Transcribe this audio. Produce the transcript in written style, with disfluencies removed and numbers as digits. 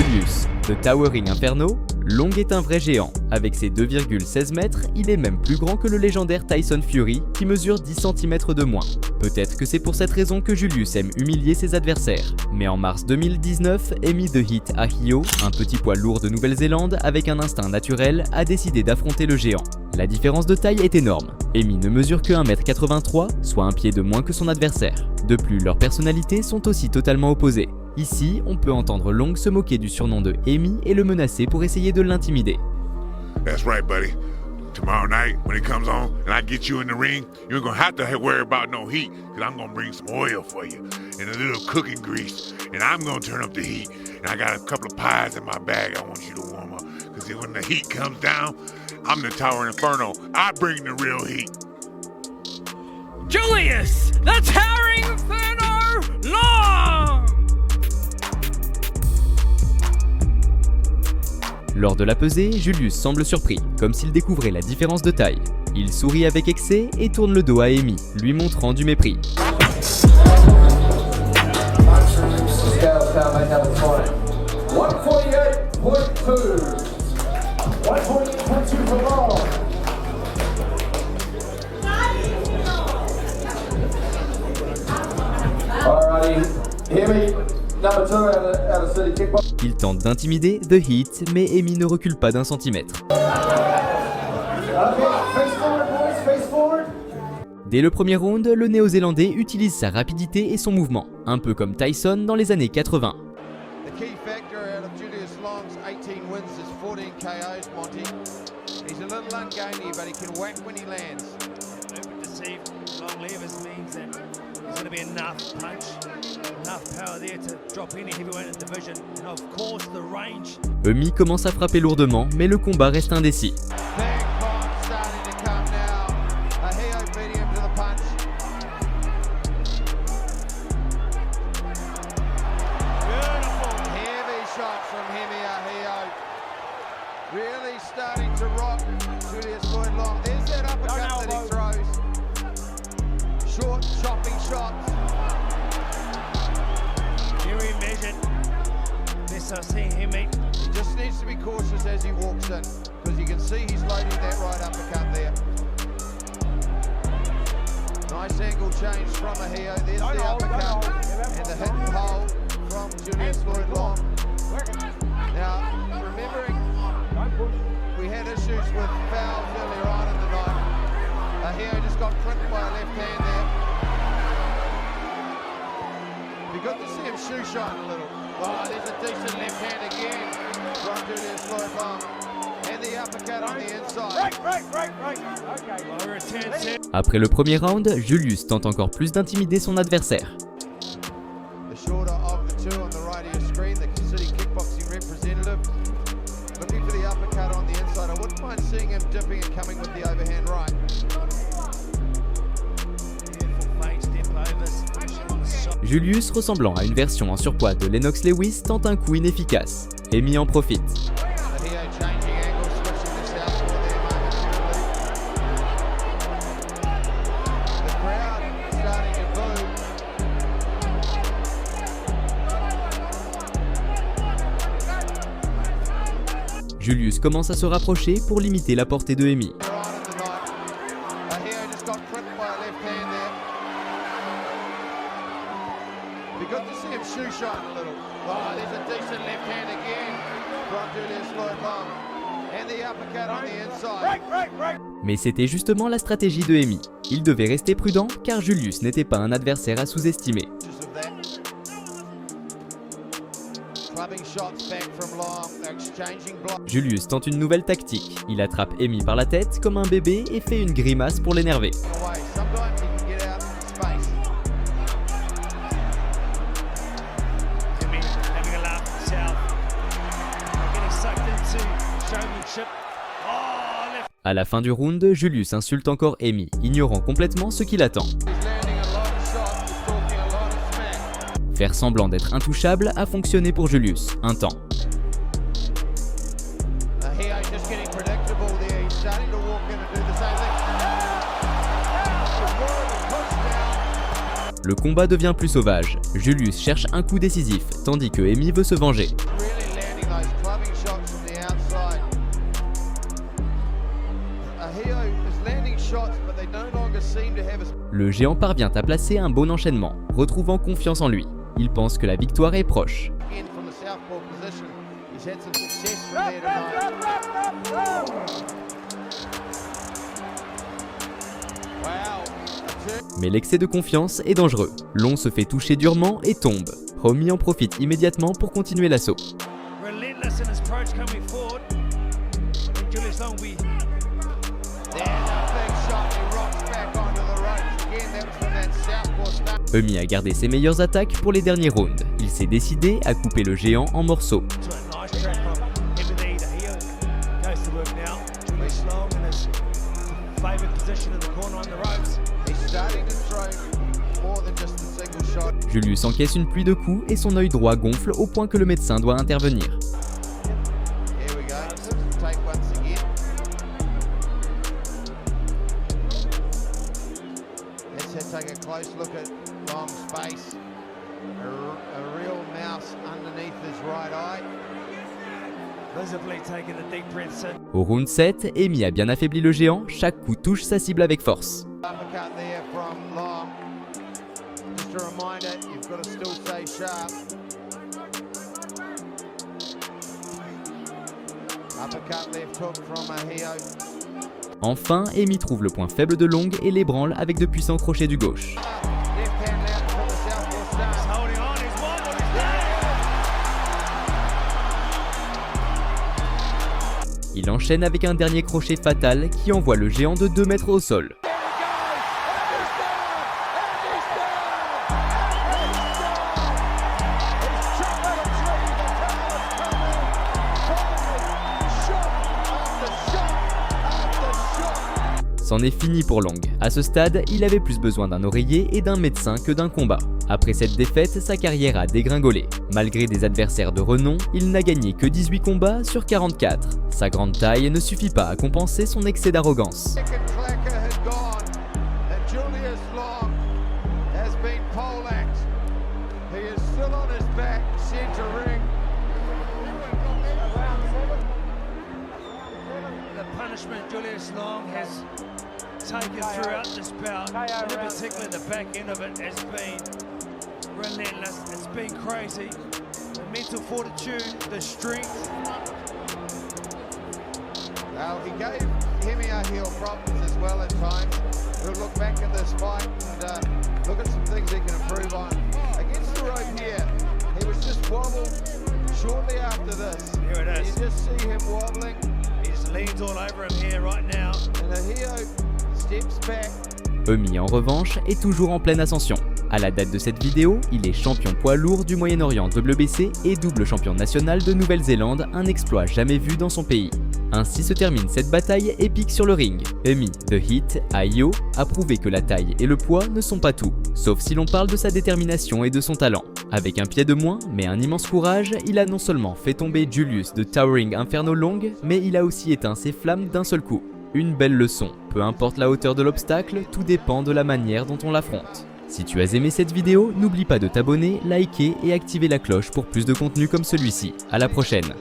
Julius, The Towering Inferno, Long est un vrai géant. Avec ses 2,16 mètres, il est même plus grand que le légendaire Tyson Fury qui mesure 10 cm de moins. Peut-être que c'est pour cette raison que Julius aime humilier ses adversaires. Mais en mars 2019, Amy The Heat Ahio, un petit poids lourd de Nouvelle-Zélande avec un instinct naturel, a décidé d'affronter le géant. La différence de taille est énorme. Amy ne mesure que 1,83 m, soit un pied de moins que son adversaire. De plus, leurs personnalités sont aussi totalement opposées. Ici, on peut entendre Long se moquer du surnom de Amy et le menacer pour essayer de l'intimider. That's right, buddy. Tomorrow night, when it comes on and I get you in the ring, you ain't gonna have to worry about no heat, because I'm gonna bring some oil for you and a little cooking grease, and I'm gonna turn up the heat. And I got a couple of pies in my bag I want you to warm up, because when the heat comes down, I'm the Towering Inferno. I bring the real heat. Julius, the Towering Inferno, Long! Lors de la pesée, Julius semble surpris, comme s'il découvrait la différence de taille. Il sourit avec excès et tourne le dos à Amy, lui montrant du mépris. Il tente d'intimider The Heat, mais Amy ne recule pas d'un centimètre. Dès le premier round, le Néo-Zélandais utilise sa rapidité et son mouvement, un peu comme Tyson dans les années 80. Amy commence à frapper lourdement, mais le combat reste indécis. He just needs to be cautious as he walks in, because you can see he's loading that right uppercut there. Nice angle change from Ahio. There's the uppercut and the hit and hold from Julius Lloyd Long. Now, remembering we had issues with fouls earlier on in the night. Ahio just got clipped by a left hand there. Be good to see him shoe shine a little. Oh, there's a decent left hand again from Julius Lloyd Long. And the uppercut on the inside. Okay. Après le premier round, Julius tente encore plus d'intimider son adversaire. The shorter of the two on the right of your screen, the city kickboxing representative. Looking for the uppercut on the inside. I wouldn't mind seeing him dipping and coming with the overhand right. Julius, ressemblant à une version en surpoids de Lennox Lewis, tente un coup inefficace. Amy en profite. Julius commence à se rapprocher pour limiter la portée de Amy. Mais c'était justement la stratégie de Amy. Il devait rester prudent car Julius n'était pas un adversaire à sous-estimer. Julius tente une nouvelle tactique. Il attrape Amy par la tête comme un bébé et fait une grimace pour l'énerver. À la fin du round, Julius insulte encore Amy, ignorant complètement ce qui l'attend. Faire semblant d'être intouchable a fonctionné pour Julius, un temps. Le combat devient plus sauvage. Julius cherche un coup décisif, tandis que Amy veut se venger. clubbing shots from the outside. Ahio is landing shots, but they no longer seem to have as... Le géant parvient à placer un bon enchaînement, retrouvant confiance en lui. Il pense que la victoire est proche. In from the southpaw position. He's had some success from there tonight. Wow. A turn. Mais l'excès de confiance est dangereux. Long se fait toucher durement et tombe. Romy en profite immédiatement pour continuer l'assaut. Relentless in his approach coming forward. And Julius Long be There's a big shot. He rocks back onto the ropes. Again, that was from that southpaw start. Emi a gardé ses meilleures attaques pour les derniers rounds. Il s'est décidé à couper le géant en morceaux. to a nice track from Emily Ahio. Goes to work now. Julius Long in his favoured position in the corner on the ropes. He's starting to throw more than just a single shot. Julius encaisse une pluie de coups et son œil droit gonfle au point que le médecin doit intervenir. Here we go. Take once again. Let's take a close look at Long's face. A real mouse underneath his right eye. Visibly taking a deep breath in. Au round 7, Emi a bien affaibli le géant, chaque coup touche sa cible avec force. Uppercut there from Long. Just a reminder, you've got to still stay sharp. Uppercut left hook from Ahio. Enfin, Emi trouve le point faible de Long et l'ébranle avec de puissants crochets du gauche. Left hand left from the southpaw He's start. holding on. He's won what he's done. Il enchaîne avec un dernier crochet fatal qui envoie le géant de 2 mètres au sol. C'en est fini pour Long. À ce stade, il avait plus besoin d'un oreiller et d'un médecin que d'un combat. Après cette défaite, sa carrière a dégringolé. Malgré des adversaires de renom, il n'a gagné que 18 combats sur 44. Sa grande taille ne suffit pas à compenser son excès d'arrogance. Second clacker had gone, and Julius Long has been poleaxed. He is still on his back, center ring. The punishment Julius Long has taken throughout this bout, and in particular the back end of it, has been relentless. It's been crazy. The mental fortitude, the strength. Well, he gave Hemi heel problems as well at times. We'll look back at this fight and look at some things he can improve on. Against the rope here, he was just wobbled shortly after this. Here it is. You just see him wobbling, He just leans all over him here right now. and Ahio steps back. Emi en revanche est toujours en pleine ascension. À la date de cette vidéo, il est champion poids lourd du Moyen-Orient WBC et double champion national de Nouvelle-Zélande, un exploit jamais vu dans son pays. Ainsi se termine cette bataille épique sur le ring. Emi, The Heat, Ahio, a prouvé que la taille et le poids ne sont pas tout, sauf si l'on parle de sa détermination et de son talent. Avec un pied de moins, mais un immense courage, il a non seulement fait tomber Julius de Towering Inferno Long, mais il a aussi éteint ses flammes d'un seul coup. Une belle leçon, peu importe la hauteur de l'obstacle, tout dépend de la manière dont on l'affronte. Si tu as aimé cette vidéo, n'oublie pas de t'abonner, liker et activer la cloche pour plus de contenu comme celui-ci. À la prochaine.